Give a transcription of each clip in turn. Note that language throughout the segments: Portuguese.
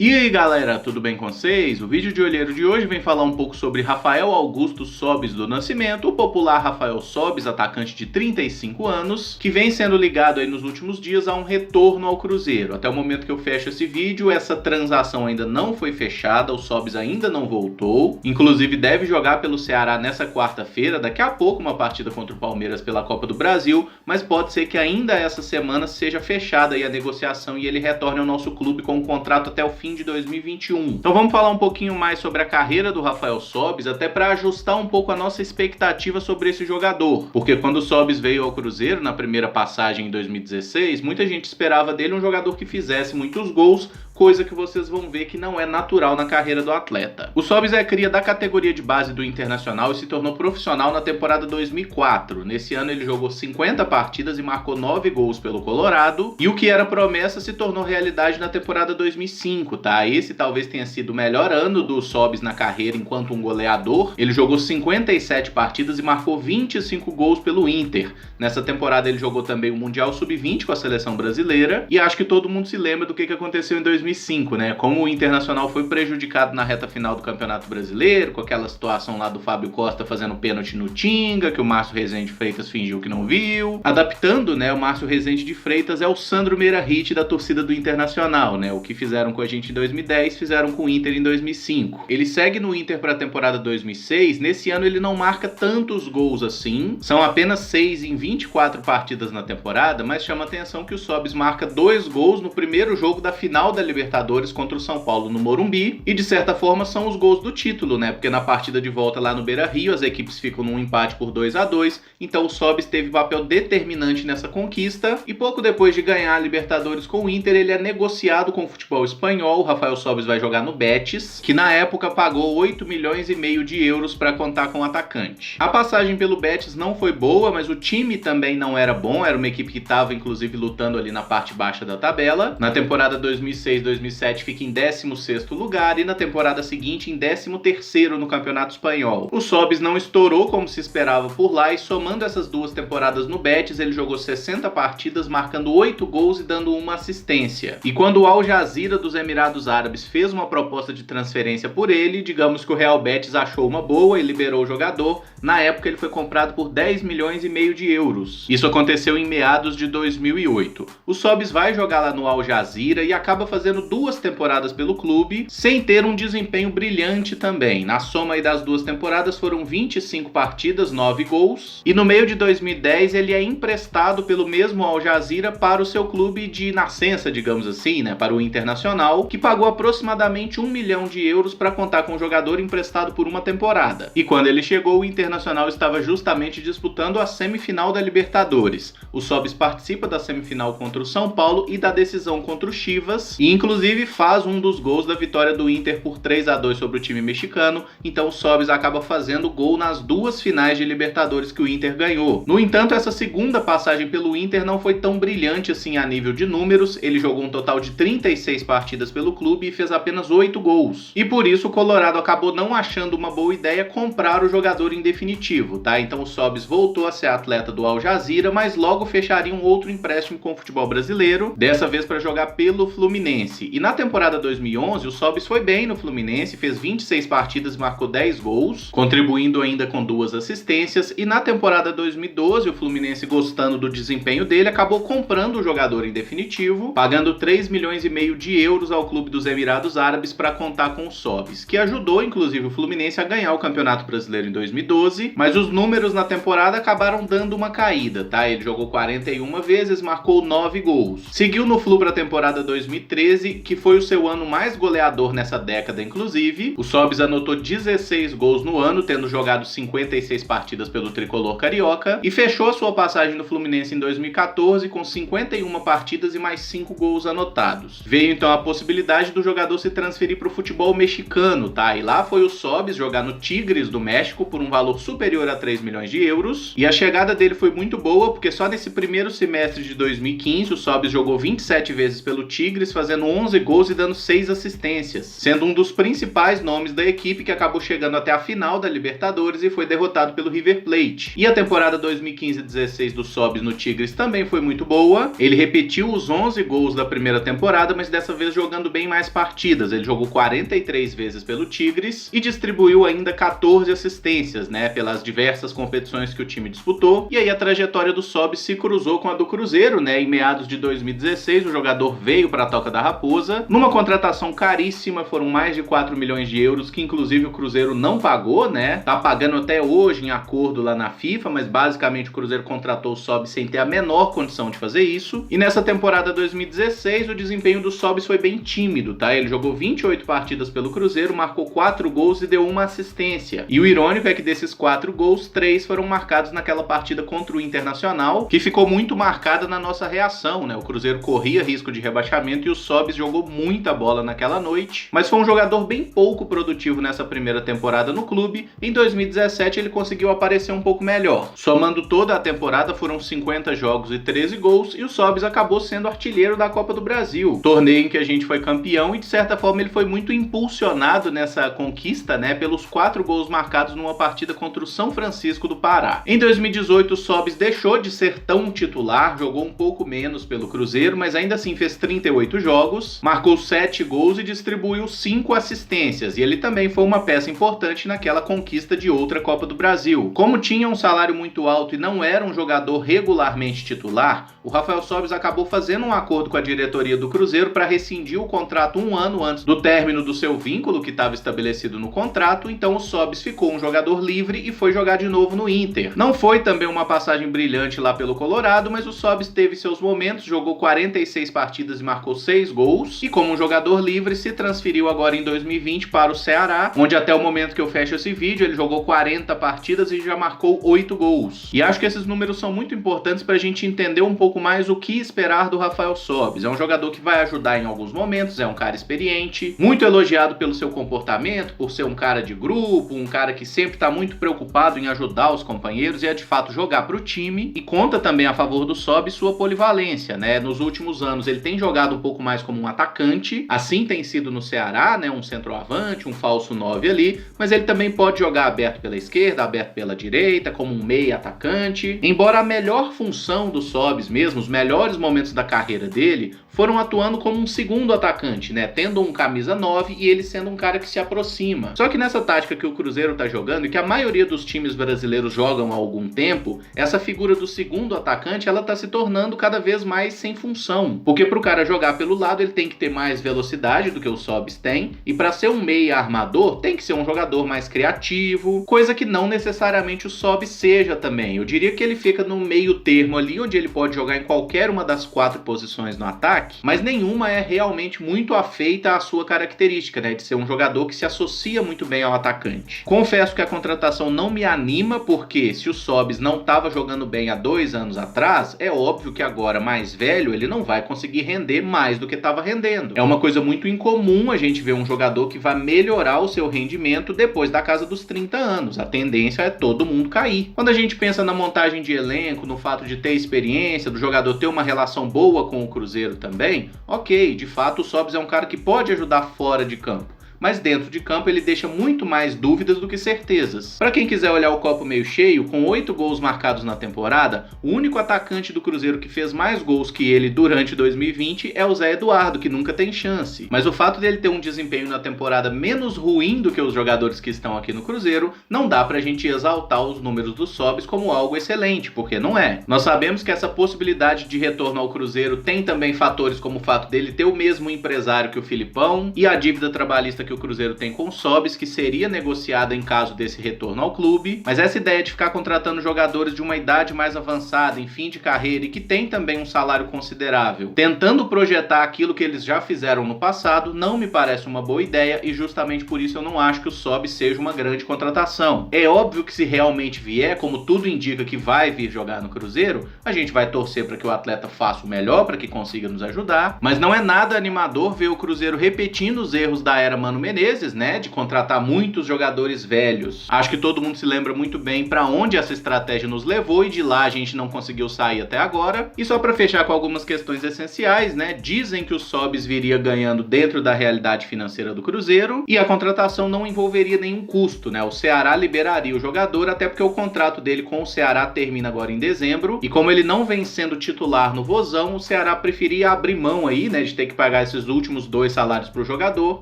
E aí galera, tudo bem com vocês? O vídeo de olheiro de hoje vem falar um pouco sobre Rafael Augusto Sobis do Nascimento, o popular Rafael Sobis, atacante de 35 anos, que vem sendo ligado aí nos últimos dias a um retorno ao Cruzeiro. Até o momento que eu fecho esse vídeo, essa transação ainda não foi fechada, o Sobis ainda não voltou, inclusive deve jogar pelo Ceará nessa quarta-feira, daqui a pouco uma partida contra o Palmeiras pela Copa do Brasil, mas pode ser que ainda essa semana seja fechada aí a negociação e ele retorne ao nosso clube com um contrato até o fim de 2021. Então vamos falar um pouquinho mais sobre a carreira do Rafael Sobis, até para ajustar um pouco a nossa expectativa sobre esse jogador. Porque quando o Sobis veio ao Cruzeiro na primeira passagem em 2016, muita gente esperava dele um jogador que fizesse muitos gols, coisa que vocês vão ver que não é natural na carreira do atleta. O Sobis é cria da categoria de base do Internacional e se tornou profissional na temporada 2004. Nesse ano ele jogou 50 partidas e marcou 9 gols pelo Colorado, e o que era promessa se tornou realidade na temporada 2005, tá? Esse talvez tenha sido o melhor ano do Sobis na carreira enquanto um goleador. Ele jogou 57 partidas e marcou 25 gols pelo Inter. Nessa temporada ele jogou também o Mundial Sub-20 com a seleção brasileira, e acho que todo mundo se lembra do que aconteceu em 2005, né? Como o Internacional foi prejudicado na reta final do Campeonato Brasileiro, com aquela situação lá do Fábio Costa fazendo pênalti no Tinga, que o Márcio Rezende de Freitas fingiu que não viu. Adaptando, né, o Márcio Rezende de Freitas é o Sandro Meirahit da torcida do Internacional, né? O que fizeram com a gente em 2010, fizeram com o Inter em 2005. Ele segue no Inter para a temporada 2006, nesse ano ele não marca tantos gols assim, são apenas 6 em 24 partidas na temporada, mas chama atenção que o Sobis marca 2 gols no primeiro jogo da final da Libertadores contra o São Paulo no Morumbi, e de certa forma são os gols do título, né? Porque na partida de volta lá no Beira-Rio, as equipes ficam num empate por 2-2, então o Sobis teve papel determinante nessa conquista, e pouco depois de ganhar a Libertadores com o Inter, ele é negociado com o futebol espanhol. O Rafael Sobis vai jogar no Betis, que na época pagou 8,5 milhões de euros para contar com o atacante. A passagem pelo Betis não foi boa, mas o time também não era bom, era uma equipe que estava inclusive lutando ali na parte baixa da tabela. Na temporada 2006-2007 fica em 16º lugar e na temporada seguinte em 13º no Campeonato Espanhol. O Sobis não estourou como se esperava por lá, e somando essas duas temporadas no Betis, ele jogou 60 partidas, marcando 8 gols e dando uma assistência. E quando o Al Jazeera dos Emirados Árabes fez uma proposta de transferência por ele, digamos que o Real Betis achou uma boa e liberou o jogador. Na época ele foi comprado por 10,5 milhões de euros. Isso aconteceu em meados de 2008. O Sobis vai jogar lá no Al Jazeera e acaba fazendo 2 temporadas pelo clube, sem ter um desempenho brilhante também. Na soma aí das 2 temporadas foram 25 partidas, 9 gols, e no meio de 2010 ele é emprestado pelo mesmo Al Jazeera para o seu clube de nascença, digamos assim, né, para o Internacional, que pagou aproximadamente 1 milhão de euros para contar com o jogador emprestado por uma temporada. E quando ele chegou, o Internacional estava justamente disputando a semifinal da Libertadores. O Sobis participa da semifinal contra o São Paulo e da decisão contra o Chivas, e inclusive faz um dos gols da vitória do Inter por 3-2 sobre o time mexicano. Então o Sobis acaba fazendo gol nas 2 finais de Libertadores que o Inter ganhou. No entanto, essa segunda passagem pelo Inter não foi tão brilhante assim a nível de números. Ele jogou um total de 36 partidas pelo clube e fez apenas 8 gols. E por isso o Colorado acabou não achando uma boa ideia comprar o jogador em definitivo, tá? Então o Sobis voltou a ser atleta do Al Jazeera, mas logo fecharia um outro empréstimo com o futebol brasileiro, dessa vez para jogar pelo Fluminense. E na temporada 2011 o Sobis foi bem no Fluminense, fez 26 partidas e marcou 10 gols, contribuindo ainda com 2 assistências. E na temporada 2012 o Fluminense, gostando do desempenho dele, acabou comprando o jogador em definitivo, pagando 3,5 milhões de euros ao clube dos Emirados Árabes para contar com o Sobis, que ajudou inclusive o Fluminense a ganhar o Campeonato Brasileiro em 2012, mas os números na temporada acabaram dando uma caída, tá? Ele jogou 41 vezes, marcou 9 gols. Seguiu no Flu para a temporada 2013, que foi o seu ano mais goleador nessa década inclusive. O Sobis anotou 16 gols no ano, tendo jogado 56 partidas pelo tricolor carioca, e fechou a sua passagem no Fluminense em 2014 com 51 partidas e mais 5 gols anotados. Veio então a possibilidade do jogador se transferir para o futebol mexicano, tá? E lá foi o Sobis jogar no Tigres do México por um valor superior a 3 milhões de euros. E a chegada dele foi muito boa, porque só nesse primeiro semestre de 2015 o Sobis jogou 27 vezes pelo Tigres, fazendo 11 gols e dando 6 assistências, sendo um dos principais nomes da equipe, que acabou chegando até a final da Libertadores e foi derrotado pelo River Plate. E a temporada 2015-16 do Sobis no Tigres também foi muito boa. Ele repetiu os 11 gols da primeira temporada, mas dessa vez jogando bem mais partidas. Ele jogou 43 vezes pelo Tigres e distribuiu ainda 14 assistências, né, pelas diversas competições que o time disputou. E aí a trajetória do Sobis se cruzou com a do Cruzeiro, né? Em meados de 2016, o jogador veio para a Toca da Raposa numa contratação caríssima, foram mais de 4 milhões de euros, que inclusive o Cruzeiro não pagou, né? Tá pagando até hoje em acordo lá na FIFA, mas basicamente o Cruzeiro contratou o Sobis sem ter a menor condição de fazer isso. E nessa temporada 2016, o desempenho do Sobis foi bem tímido, tá? Ele jogou 28 partidas pelo Cruzeiro, marcou 4 gols e deu uma assistência. E o irônico é que desses 4 gols, 3 foram marcados naquela partida contra o Internacional, que ficou muito marcada na nossa reação, né? O Cruzeiro corria risco de rebaixamento e o Sobis jogou muita bola naquela noite, mas foi um jogador bem pouco produtivo nessa primeira temporada no clube. Em 2017 ele conseguiu aparecer um pouco melhor. Somando toda a temporada foram 50 jogos e 13 gols e o Sobis acabou sendo artilheiro da Copa do Brasil, torneio em que a gente foi campeão, e de certa forma ele foi muito impulsionado nessa conquista, né, pelos 4 gols marcados numa partida contra o São Francisco do Pará. Em 2018 o Sobis deixou de ser tão titular, jogou um pouco menos pelo Cruzeiro, mas ainda assim fez 38 jogos, marcou 7 gols e distribuiu 5 assistências, e ele também foi uma peça importante naquela conquista de outra Copa do Brasil. Como tinha um salário muito alto e não era um jogador regularmente titular, o Rafael Sobis acabou fazendo um acordo com a diretoria do Cruzeiro para rescindir o contrato um ano antes do término do seu vínculo que estava estabelecido no contrato. Então o Sobis ficou um jogador livre e foi jogar de novo no Inter. Não foi também uma passagem brilhante lá pelo Colorado, mas o Sobis teve seus momentos, jogou 46 partidas e marcou 6 gols, e como um jogador livre se transferiu agora em 2020 para o Ceará, onde até o momento que eu fecho esse vídeo ele jogou 40 partidas e já marcou 8 gols. E acho que esses números são muito importantes para a gente entender um pouco mais o que esperar do Rafael Sobis. É um jogador que vai ajudar em alguns momentos, é um cara experiente, muito elogiado pelo seu comportamento, por ser um cara de grupo, um cara que sempre está muito preocupado em ajudar os companheiros e é de fato jogar para o time, e conta também a favor do Sobis sua polivalência, né? Nos últimos anos ele tem jogado um pouco mais como um atacante, assim tem sido no Ceará, né? Um centroavante, um falso 9 ali, mas ele também pode jogar aberto pela esquerda, aberto pela direita, como um meia atacante. Embora a melhor função do Sobis mesmo, os melhores momentos da carreira dele, foram atuando como um segundo atacante, né? Tendo um camisa 9 e ele sendo um cara que se aproxima. Só que nessa tática que o Cruzeiro tá jogando e que a maioria dos times brasileiros jogam há algum tempo, essa figura do segundo atacante, ela tá se tornando cada vez mais sem função. Porque pro cara jogar pelo lado, ele tem que ter mais velocidade do que o Sobis tem, e para ser um meia armador, tem que ser um jogador mais criativo, coisa que não necessariamente o Sobis seja também. Eu diria que ele fica no meio termo ali, onde ele pode jogar em qualquer uma das 4 posições no ataque, mas nenhuma é realmente muito afeita à sua característica, né, de ser um jogador que se associa muito bem ao atacante. Confesso que a contratação não me anima, porque se o Sobis não estava jogando bem há 2 anos atrás, é óbvio que agora mais velho ele não vai conseguir render mais do que estava rendendo. É uma coisa muito incomum a gente ver um jogador que vai melhorar o seu rendimento depois da casa dos 30 anos. A tendência é todo mundo cair. Quando a gente pensa na montagem de elenco, no fato de ter experiência, do jogador ter uma relação boa com o Cruzeiro também, ok, de fato o Sobis é um cara que pode ajudar fora de campo, mas dentro de campo ele deixa muito mais dúvidas do que certezas. Para quem quiser olhar o copo meio cheio, com 8 gols marcados na temporada, o único atacante do Cruzeiro que fez mais gols que ele durante 2020 é o Zé Eduardo, que nunca tem chance. Mas o fato dele ter um desempenho na temporada menos ruim do que os jogadores que estão aqui no Cruzeiro, não dá pra gente exaltar os números do Sobis como algo excelente, porque não é. Nós sabemos que essa possibilidade de retorno ao Cruzeiro tem também fatores como o fato dele ter o mesmo empresário que o Filipão e a dívida trabalhista que o Cruzeiro tem com o Sobis, que seria negociada em caso desse retorno ao clube. Mas essa ideia de ficar contratando jogadores de uma idade mais avançada, em fim de carreira, e que tem também um salário considerável, tentando projetar aquilo que eles já fizeram no passado, não me parece uma boa ideia, e justamente por isso eu não acho que o Sobis seja uma grande contratação. É óbvio que se realmente vier, como tudo indica que vai vir jogar no Cruzeiro, a gente vai torcer para que o atleta faça o melhor, para que consiga nos ajudar, mas não é nada animador ver o Cruzeiro repetindo os erros da era Mano Menezes, né, de contratar muitos jogadores velhos. Acho que todo mundo se lembra muito bem para onde essa estratégia nos levou e de lá a gente não conseguiu sair até agora. E só para fechar com algumas questões essenciais, né, dizem que o Sobis viria ganhando dentro da realidade financeira do Cruzeiro e a contratação não envolveria nenhum custo, né? O Ceará liberaria o jogador, até porque o contrato dele com o Ceará termina agora em dezembro, e como ele não vem sendo titular no Vozão, o Ceará preferia abrir mão aí, né, de ter que pagar esses últimos 2 salários pro jogador,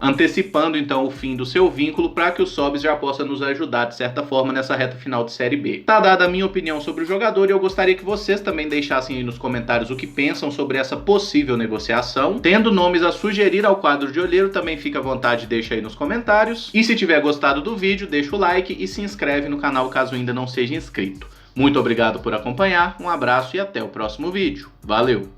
antecipando então o fim do seu vínculo para que o Sobis já possa nos ajudar de certa forma nessa reta final de Série B. Tá dada a minha opinião sobre o jogador e eu gostaria que vocês também deixassem aí nos comentários o que pensam sobre essa possível negociação. Tendo nomes a sugerir ao quadro de olheiro, também fica à vontade, deixa aí nos comentários. E se tiver gostado do vídeo, deixa o like e se inscreve no canal caso ainda não seja inscrito. Muito obrigado por acompanhar, um abraço e até o próximo vídeo. Valeu!